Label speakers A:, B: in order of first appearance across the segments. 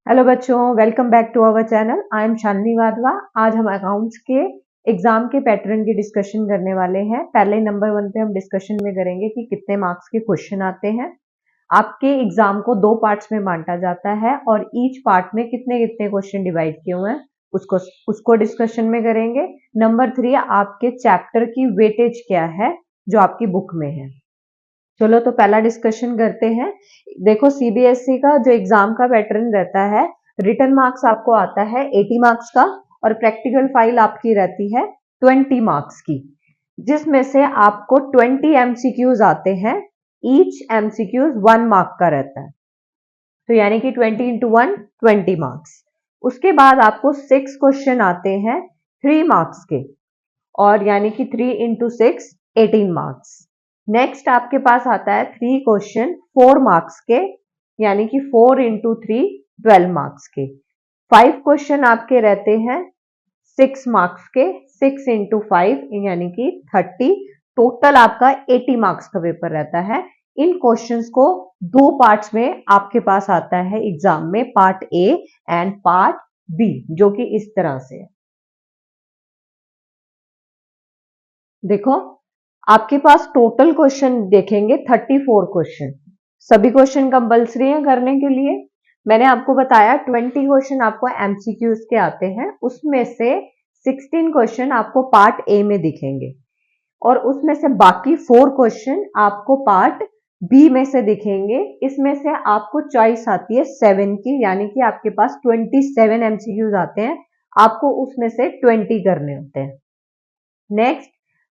A: Hello बच्चों, welcome back to our channel. I am Shalini Wadhwa. आज हम अकाउंट्स के एग्जाम के पैटर्न की डिस्कशन करने वाले हैं। पहले नंबर 1 पे हम डिस्कशन में करेंगे कि कितने मार्क्स के क्वेश्चन आते हैं। आपके एग्जाम को 2 पार्ट्स में बांटा जाता है और ईच पार्ट में कितने कितने क्वेश्चन डिवाइड किए हुए हैं उसको डिस्कशन में करेंगे। नंबर 3, आपके चैप्टर की वेटेज क्या है जो आपकी बुक में है। चलो तो पहला डिस्कशन करते हैं। देखो, सीबीएसई का जो एग्जाम का पैटर्न रहता है, रिटन मार्क्स आपको आता है 80 मार्क्स का और प्रैक्टिकल फाइल आपकी रहती है 20 मार्क्स की, जिसमें से आपको 20 एमसीक्यूज आते हैं। ईच एमसीक्यूज 1 मार्क का रहता है, तो यानी कि 20 इंटू 1 20 मार्क्स। उसके बाद आपको 6 क्वेश्चन आते हैं 3 मार्क्स के, और यानी कि 3 इंटू 6 18 मार्क्स। नेक्स्ट आपके पास आता है 3 क्वेश्चन 4 मार्क्स के, यानी कि 4 इंटू 3 12 मार्क्स के। 5 क्वेश्चन आपके रहते हैं 6 मार्क्स के, 6 इंटू 5 यानी कि 30। टोटल आपका 80 मार्क्स का पेपर रहता है। इन क्वेश्चंस को 2 पार्ट्स में आपके पास आता है एग्जाम में, part A and part B, जो कि इस तरह से है। देखो, आपके पास टोटल क्वेश्चन देखेंगे 34 क्वेश्चन। सभी क्वेश्चन कंपल्सरी है करने के लिए। मैंने आपको बताया 20 क्वेश्चन आपको एमसीक्यूज के आते हैं, उसमें से 16 क्वेश्चन आपको पार्ट ए में दिखेंगे और उसमें से बाकी 4 क्वेश्चन आपको पार्ट बी में से दिखेंगे। इसमें से आपको चॉइस आती है 7 की, यानी कि आपके पास 27 एमसीक्यूज आते हैं, आपको उसमें से 20 करने होते हैं। नेक्स्ट,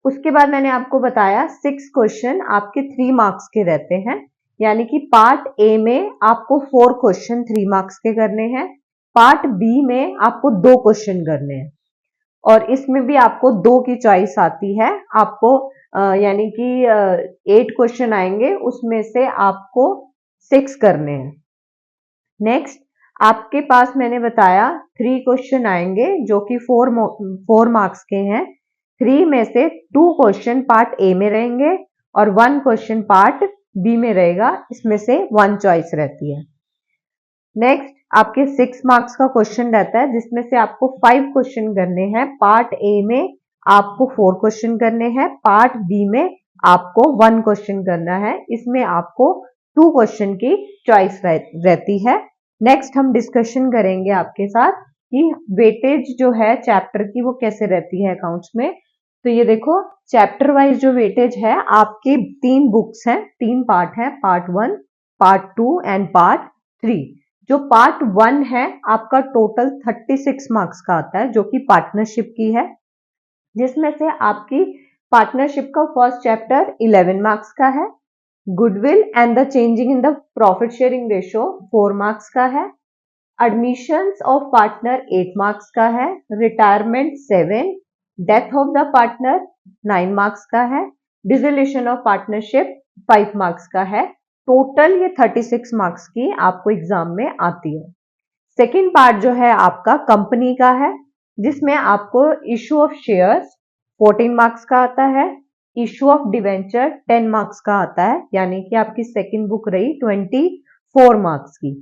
A: उसके बाद मैंने आपको बताया 6 क्वेश्चन आपके 3 मार्क्स के रहते हैं, यानी कि पार्ट ए में आपको 4 क्वेश्चन 3 मार्क्स के करने हैं, पार्ट बी में आपको 2 क्वेश्चन करने हैं, और इसमें भी आपको 2 की चॉइस आती है। आपको यानी कि 8 क्वेश्चन आएंगे, उसमें से आपको 6 करने हैं। नेक्स्ट, आपके पास मैंने बताया 3 क्वेश्चन आएंगे जो कि 4 मार्क्स के हैं। 3 में से 2 क्वेश्चन पार्ट ए में रहेंगे और 1 क्वेश्चन पार्ट बी में रहेगा, इसमें से 1 चॉइस रहती है। नेक्स्ट, आपके 6 मार्क्स का क्वेश्चन रहता है, जिसमें से आपको 5 क्वेश्चन करने हैं। पार्ट ए में आपको 4 क्वेश्चन करने हैं, पार्ट बी में आपको 1 क्वेश्चन करना है। इसमें आपको 2 क्वेश्चन की चॉइस रहती है। नेक्स्ट हम डिस्कशन करेंगे आपके साथ कि वेटेज जो है चैप्टर की वो कैसे रहती है अकाउंट्स में। तो ये देखो, चैप्टर वाइज जो वेटेज है, आपके 3 बुक्स हैं, 3 पार्ट हैं, पार्ट 1, पार्ट 2 एंड पार्ट 3। जो पार्ट 1 है आपका टोटल 36 मार्क्स का आता है, जो कि पार्टनरशिप की है, जिसमें से आपकी पार्टनरशिप का फर्स्ट चैप्टर 11 मार्क्स का है। Goodwill and the changing in the profit sharing ratio 4 marks का है। एडमिशंस ऑफ पार्टनर 8 मार्क्स का है। Retirement 7, death of the partner 9 marks का है। डिसोल्यूशन ऑफ पार्टनरशिप 5 मार्क्स का है। टोटल ये 36 मार्क्स की आपको एग्जाम में आती है। सेकेंड पार्ट जो है आपका कंपनी का है, जिसमें आपको इशू ऑफ शेयर्स 14 मार्क्स का आता है। इशू ऑफ डिवेंचर 10 मार्क्स का आता है, यानी कि आपकी सेकेंड बुक रही 24 मार्क्स की।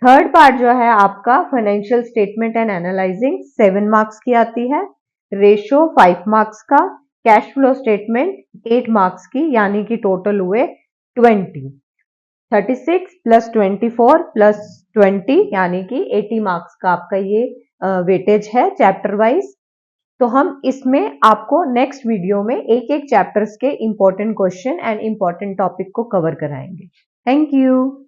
A: थर्ड पार्ट जो है आपका financial statement and analysing 7 marks की आती है। रेशो 5 मार्क्स का। कैश फ्लो स्टेटमेंट 8 मार्क्स की, यानी कि टोटल हुए 20। 36 प्लस 24 प्लस 20 यानी कि 80 मार्क्स का आपका ये वेटेज है चैप्टर वाइज। तो हम इसमें आपको नेक्स्ट वीडियो में एक एक चैप्टर्स के important question and important topic को कवर कराएंगे। Thank you.